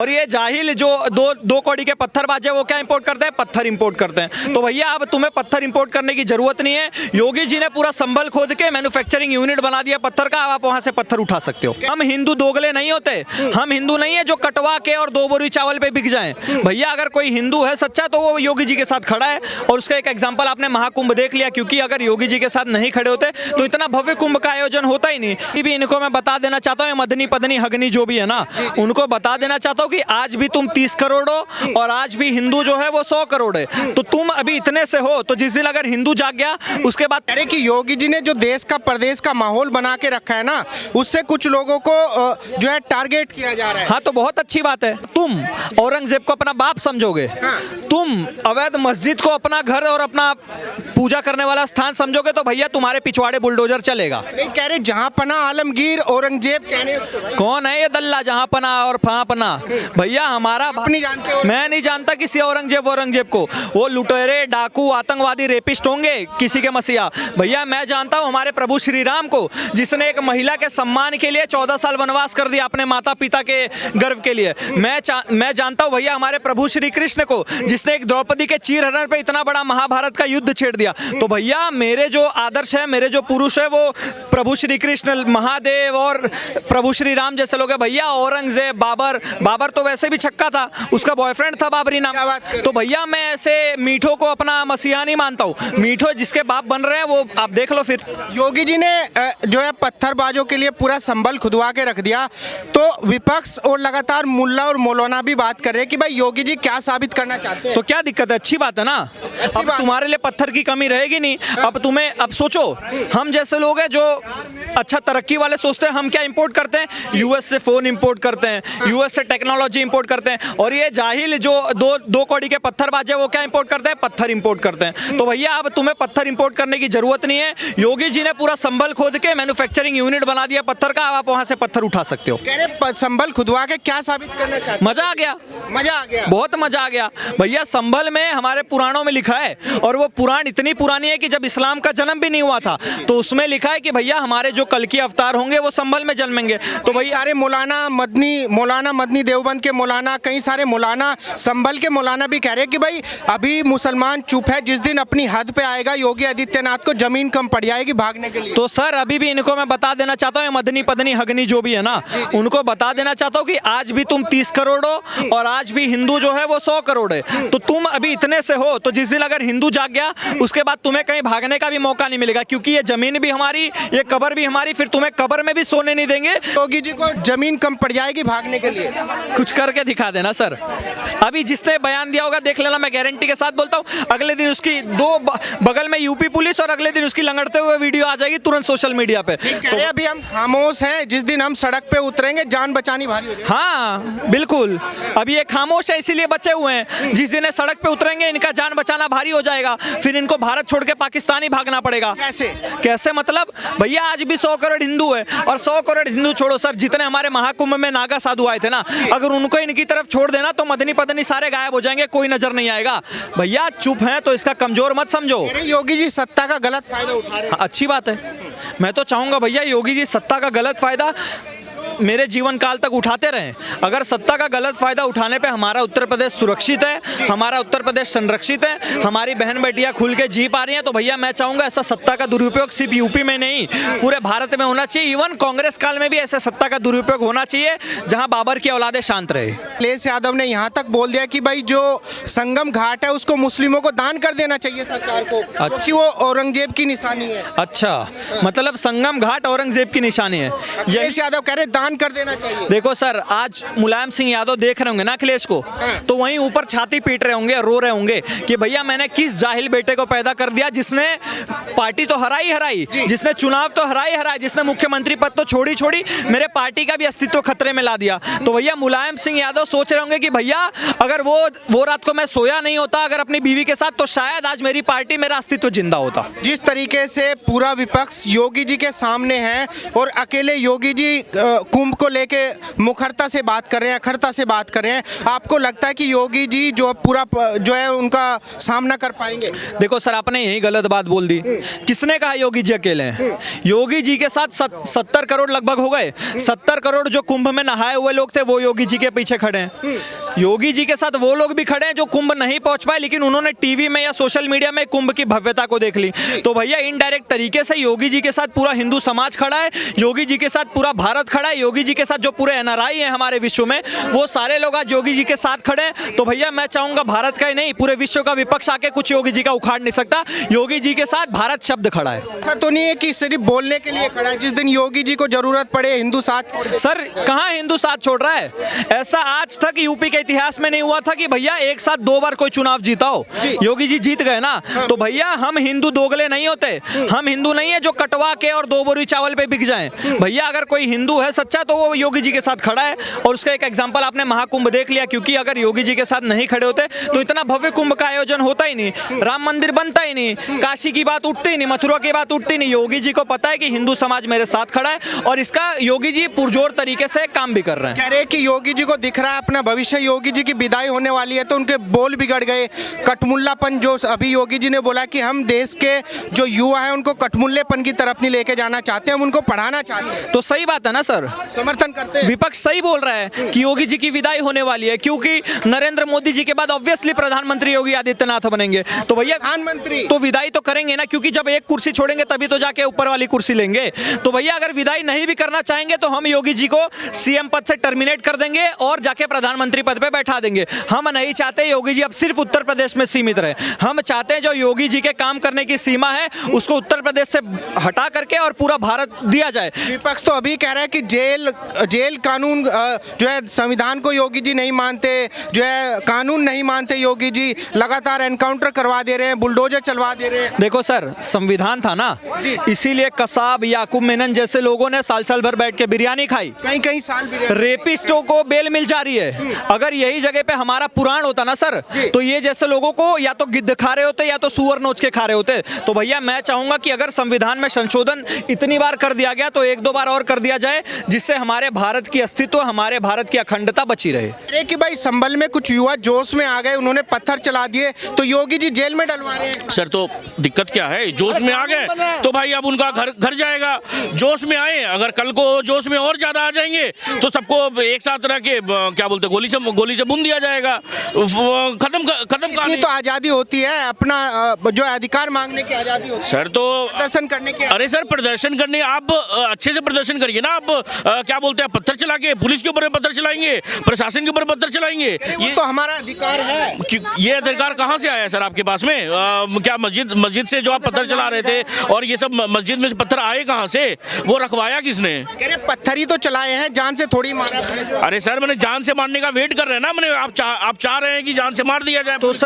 और ये जाहिल जो दो कौड़ी के पत्थर बाजे वो क्या इंपोर्ट करते हैं? पत्थर इंपोर्ट करते हैं। तो भैया अब तुम्हें पत्थर इंपोर्ट करने की जरूरत नहीं है। योगी जी ने पूरा संभल खोद के मैन्युफैक्चरिंग यूनिट बना दिया पत्थर का, अब आप वहां से पत्थर उठा सकते हो। हम हिंदू दोगले नहीं होते, हम हिंदू नहीं है जो कटवा के और 2 बोरी चावल पे बिक जाएं। भैया अगर कोई हिंदू है सच्चा तो वो योगी जी के साथ खड़ा है, और उसका एक एग्जाम्पल आपने महाकुंभ देख लिया, क्योंकि अगर योगी जी के साथ नहीं खड़े होते तो इतना भव्य कुंभ का आयोजन होता ही नहीं। ये भी इनको मैं बता देना चाहता हूँ, मदनी पदनी हगनी जो भी है ना, उनको बता देना चाहता हूँ कि आज भी तुम 30 करोड़ हो और आज भी हिंदू जो है वो 100 करोड़ है। तो तुम अभी इतने से हो, तो जिस दिन अगर हिंदू जाग गया उसके बाद कह रहे कि योगी जी ने जो देश का प्रदेश का माहौल बना के रखा है ना, उससे कुछ लोगों को जो है टारगेट किया जा रहा है। हाँ तो बहुत अच्छी बात है। तुम औरंगजेब को अपना बाप समझोगे, तुम अवैध मस्जिद को अपना घर और अपना पूजा करने वाला स्थान समझोगे, तो भैया तुम्हारे पिछवाड़े बुलडोजर चलेगा। नहीं कह रहे जहां पना आलमगीर औरंगजेब कहने उसको भाई। कौन है ये दल्ला जहां पना और फहां पना? भैया हमारा नहीं जानते हो? मैं नहीं जानता किसी औरंगजेब को। वो लुटेरे डाकू आतंकवादी रेपिस्ट होंगे किसी के मसीहा। भैया मैं जानता हूं हमारे प्रभु श्री राम को, जिसने एक महिला के सम्मान के लिए 14 साल वनवास कर दिया अपने माता पिता के गर्व के लिए। मैं जानता हूं भैया हमारे प्रभु श्री कृष्ण को, जिसने एक द्रौपदी के चीरहरण पे इतना बड़ा महाभारत का युद्ध छेड़ दिया। तो भैया मेरे जो आदर्श है, मेरे जो पुरुष है, वो प्रभु श्री कृष्ण, महादेव और प्रभु श्री राम जैसे लोग हैं। भैया औरंगजेब, बाबर तो वैसे भी छक्का था, उसका बॉयफ्रेंड था बाबरी नाम। तो भैया मैं ऐसे मीठो को अपना मसीहा नहीं मानता हूँ। मीठो जिसके बाप बन रहे हैं वो आप देख लो फिर। योगी जी ने जो है पत्थरबाजों के लिए पूरा संबल खुदवा के रख दिया, तो विपक्ष और लगातार मुल्ला और मौलाना भी बात कर रहे हैं कि भाई योगी जी क्या साबित करना चाहते हैं। तो क्या दिक्कत है? अच्छी बात है ना। अब तुम्हारे लिए पत्थर की कमी रहेगी नहीं। अब सोचो, हम जैसे लोग हैं जो अच्छा तरक्की वाले सोचते हैं, हम क्या इंपोर्ट करते हैं? यूएस से फोन इंपोर्ट करते हैं, यूएस से टेक्नोलॉजी इंपोर्ट करते हैं। और ये जाहिल जो दो कौड़ी के पत्थर बाजे वो क्या इंपोर्ट करते हैं? पत्थर इंपोर्ट करते हैं। तो भैया अब तुम्हें पत्थर इंपोर्ट करने की जरूरत नहीं है। योगी जी ने पूरा संभल खोद के मैन्युफैक्चरिंग यूनिट बना दिया पत्थर का, अब आप वहां से पत्थर उठा सकते हो। कह रहे संभल खुदवा के क्या साबित करना चाहते हैं? मजा आ गया, मजा आ गया, बहुत मजा आ गया। भैया संभल में हमारे पुराणों में लिखा है, और वो पुराण इतनी पुरानी है कि जब इस्लाम का जन्म भी नहीं हुआ था, तो उसमें लिखा है कि भैया हमारे जो कल की अवतार होंगे वो संभल में जन्मेंगे। तो भैया सारे मौलाना मदनी देवबंद के मौलाना, कई सारे मौलाना, संभल के मौलाना भी कह रहे हैं कि भाई अभी मुसलमान चुप है, जिस दिन अपनी हद पे आएगा योगी आदित्यनाथ को जमीन कम पड़ जाएगी भागने के लिए। तो सर अभी भी इनको मैं बता देना चाहता हूँ, मदनी पदनी हगनी जो भी है ना, उनको बता देना चाहता हूँ कि आज भी तुम 30 करोड़ हो और आज भी हिंदू जो है वो 100 करोड़ है। तो तुम अभी इतने से हो, तो जिस दिन अगर हिंदू जाग गया उसके बाद तुम्हें कहीं भागने का भी मौका नहीं मिलेगा, क्योंकि ये जमीन भी हमारी, ये कब्र भी हमारी, फिर तुम्हें कब्र में भी सोने नहीं देंगे। योगी जी को जमीन कम पड़ जाएगी भागने के लिए। कुछ करके दिखा देना सर। अभी जिसने बयान दिया होगा देख लेना, मैं गारंटी के साथ बोलता हूँ, अगले दिन उसकी बगल में यूपी पुलिस और अगले दिन उसकी लंगड़ते हुए वीडियो आ जाएगी तुरंत सोशल मीडिया पे। तो अभी हम खामोश हैं, जिस दिन हम सड़क पे उतरेंगे जान बचानी भारी हो जाएगी। हाँ बिल्कुल, अभी ये खामोश है इसीलिए बचे हुए हैं। जिस दिन ये सड़क पे उतरेंगे इनका जान बचाना भारी हो जाएगा, फिर इनको भारत छोड़ के पाकिस्तान ही भागना पड़ेगा। कैसे मतलब? भैया आज भी 100 करोड़ हिंदू है, और 100 करोड़ हिंदू छोड़ो सर, जितने हमारे महाकुंभ में नागा साधु आए थे ना, अगर उनको इनकी तरफ छोड़ देना तो मदनी पदनी सारे गायब हो जाएंगे, कोई नजर नहीं आएगा। भैया चुप है तो इसका कमजोर मत समझो। योगी जी सत्ता का गलत फायदा उठा रहे हैं। अच्छी बात है, मैं तो चाहूंगा भैया योगी जी सत्ता का गलत फायदा मेरे जीवन काल तक उठाते रहें। अगर सत्ता का गलत फायदा उठाने पे हमारा उत्तर प्रदेश सुरक्षित है, हमारा उत्तर प्रदेश संरक्षित है, हमारी बहन बेटियां खुल के जी पा रही हैं, तो भैया मैं चाहूंगा ऐसा सत्ता का दुरुपयोग सिर्फ यूपी में नहीं पूरे भारत में होना चाहिए। इवन कांग्रेस काल में भी ऐसे सत्ता का दुरुपयोग होना चाहिए जहां बाबर की औलादे शांत रहे। अखिलेश यादव ने यहाँ तक बोल दिया कि भाई जो संगम घाट है उसको मुस्लिमों को दान कर देना चाहिए सरकार को, क्योंकि वो औरंगजेब की निशानी है। अच्छा, मतलब संगम घाट औरंगजेब की निशानी है। अखिलेश यादव कह रहे कर देना चाहिए। देखो सर, आज मुलायम सिंह यादव देख रहे होंगे ना अखिलेश को, तो वहीं ऊपर छाती पीट रहे होंगे, रो रहे होंगे कि भैया मैंने किस जाहिल बेटे को पैदा कर दिया, जिसने पार्टी तो हराई, जिसने चुनाव तो हराई, जिसने मुख्यमंत्री पद तो छोड़ी, मेरे पार्टी का भी अस्तित्व खतरे में ला दिया। तो भैया मुलायम सिंह यादव सोच रहे होंगे कि भैया अगर वो रात को मैं सोया नहीं होता अगर अपनी बीवी के साथ, तो शायद आज मेरी पार्टी, मेरा अस्तित्व जिंदा होता। जिस तरीके से पूरा विपक्ष योगी जी के सामने है और अकेले योगी जी कुंभ को लेके मुखरता से बात कर रहे हैं, अखरता से बात कर रहे हैं। आपको लगता है कि योगी जी जो पूरा जो है उनका सामना कर पाएंगे? देखो सर, आपने यही गलत बात बोल दी। किसने कहा योगी जी अकेले हैं? योगी जी के साथ 70 करोड़ लगभग हो गए। 70 करोड़ जो कुंभ में नहाए हुए लोग थे वो योगी जी के पीछे खड़े हैं। योगी जी के साथ वो लोग भी खड़े हैं जो कुंभ नहीं पहुंच पाए, लेकिन उन्होंने टीवी में या सोशल मीडिया में कुंभ की भव्यता को देख ली। तो भैया इनडायरेक्ट तरीके से योगी जी के साथ पूरा हिंदू समाज खड़ा है, योगी जी के साथ पूरा भारत खड़ा है, योगी जी के साथ जो पूरे एनआरआई हैं हमारे विश्व में, वो सारे लोग आज योगी जी के साथ खड़े हैं। तो भैया मैं चाहूंगा भारत का ही नहीं पूरे विश्व का विपक्ष आके कुछ योगी जी का उखाड़ नहीं सकता। योगी जी के साथ भारत शब्द खड़ा है। ऐसा तो नहीं है कि सिर्फ बोलने के लिए खड़ा है, जिस दिन योगी जी को जरूरत पड़े हिंदू साथ छोड़ दे। सर कहां हिंदू साथ छोड़ रहा है? ऐसा आज तक यूपी के इतिहास में नहीं हुआ था कि भैया एक साथ 2 बार कोई चुनाव जीता हो। योगी जी जीत गए ना, तो भैया हम हिंदू दोगले नहीं होते। हम हिंदू नहीं है जो कटवा के और 2 बोरी चावल पे बिक जाएं। भैया अगर कोई हिंदू है सच्चा तो वो योगी जी के साथ खड़ा है। और उसका एक एग्जांपल आपने महाकुंभ देख लिया, क्योंकि अगर योगी जी के साथ नहीं खड़े होते तो इतना भव्य कुंभ का आयोजन होता ही नहीं, राम मंदिर बनता ही नहीं, काशी की बात उठती ही नहीं, मथुरा की बात उठती नहीं। योगी जी को पता है कि हिंदू समाज मेरे साथ खड़ा है और इसका योगी जी पुरजोर तरीके से काम भी कर रहे हैं। कह रहे हैं कि योगी जी को दिख रहा है अपना भविष्य, योगी जी की विदाई होने वाली है, तो उनके बोल बिगड़ गए। कटमुल्लापन जो अभी योगी जी ने बोला कि हम देश के जो युवा हैं उनको कटमुल्लेपन की तरफ नहीं लेके जाना चाहते, हम उनको पढ़ाना चाहते हैं। तो सही बात है ना सर, समर्थन करते हैं। विपक्ष सही बोल रहा है कि योगी जी की विदाई होने वाली है, क्योंकि नरेंद्र मोदी जी के बाद ऑब्वियसली प्रधानमंत्री योगी आदित्यनाथ बनेंगे। तो भैया प्रधानमंत्री तो विदाई तो करेंगे ना, क्योंकि जब एक कुर्सी छोड़ेंगे तभी तो जाके ऊपर वाली कुर्सी लेंगे। तो भैया अगर विदाई नहीं भी करना चाहेंगे तो हम योगी जी को सीएम पद से टर्मिनेट कर देंगे और जाके प्रधानमंत्री पद पे बैठा देंगे। हम नहीं चाहते योगी जी अब सिर्फ उत्तर प्रदेश में सीमित रहे। हम चाहते हैं जो योगी जी के काम करने की सीमा है उसको उत्तर प्रदेश से हटा करके और पूरा भारत दिया जाए। विपक्ष तो अभी कह रहा है कि जेल कानून जो है संविधान को योगी जी नहीं मानते, जो है कानून नहीं मानते योगी जी, लगातार एनकाउंटर करवा दे रहे हैं, बुलडोजर चलवा दे रहे हैं। देखो सर, संविधान था ना, इसीलिए कसाब याकूब मेनन जैसे लोगों ने साल साल भर बैठ के बिरयानी खाई। कई साल भी रेपिस्टों को बेल मिल जा रही है। अगर यही जगह पे हमारा पुराण होता ना सर, तो ये जैसे लोगों को या तो गिद्ध खा रहे होते या तो सुअर नोच के खा रहे होते। तो भैया मैं चाहूंगा कि अगर संविधान में संशोधन इतनी बार कर दिया गया तो 1-2 बार और कर दिया जाए, जिससे हमारे भारत की अस्तित्व, हमारे भारत की अखंडता बची रहे। अरे कि भाई संभल में कुछ युवा जोश में आ गए, उन्होंने पत्थर चला दिए, तो योगी जी जेल में डलवा रहे हैं। सर तो दिक्कत क्या है, जोश में आ गए तो भाई अब उनका घर जाएगा। जोश में आए, अगर कल को जोश में और ज्यादा आ जाएंगे तो सबको एक साथ रह के क्या बोलते गोली से भून दिया जाएगा। खत्म तो आजादी होती है, अपना जो अधिकार मांगने की आजादी होती है सर, तो प्रदर्शन करने की। अरे सर प्रदर्शन करने आप अच्छे से प्रदर्शन करिए ना। आप क्या बोलते हैं पत्थर चला के पुलिस के ऊपर पत्थर चलाएंगे, प्रशासन के ऊपर पत्थर चलाएंगे, ये तो हमारा अधिकार है। ये अधिकार कहाँ से आया है सर आपके पास में? क्या मस्जिद से जो आप पत्थर चला रहे थे और ये सब मस्जिद में से पत्थर आए कहाँ से? वो रखवाया किसने? पत्थर ही तो चलाए हैं, जान से थोड़ी मारा। अरे सर मैंने जान से मारने का वेट कर रहे हैं ना, मैंने आप चाह रहे हैं कि जान से मार दिया जाए। तो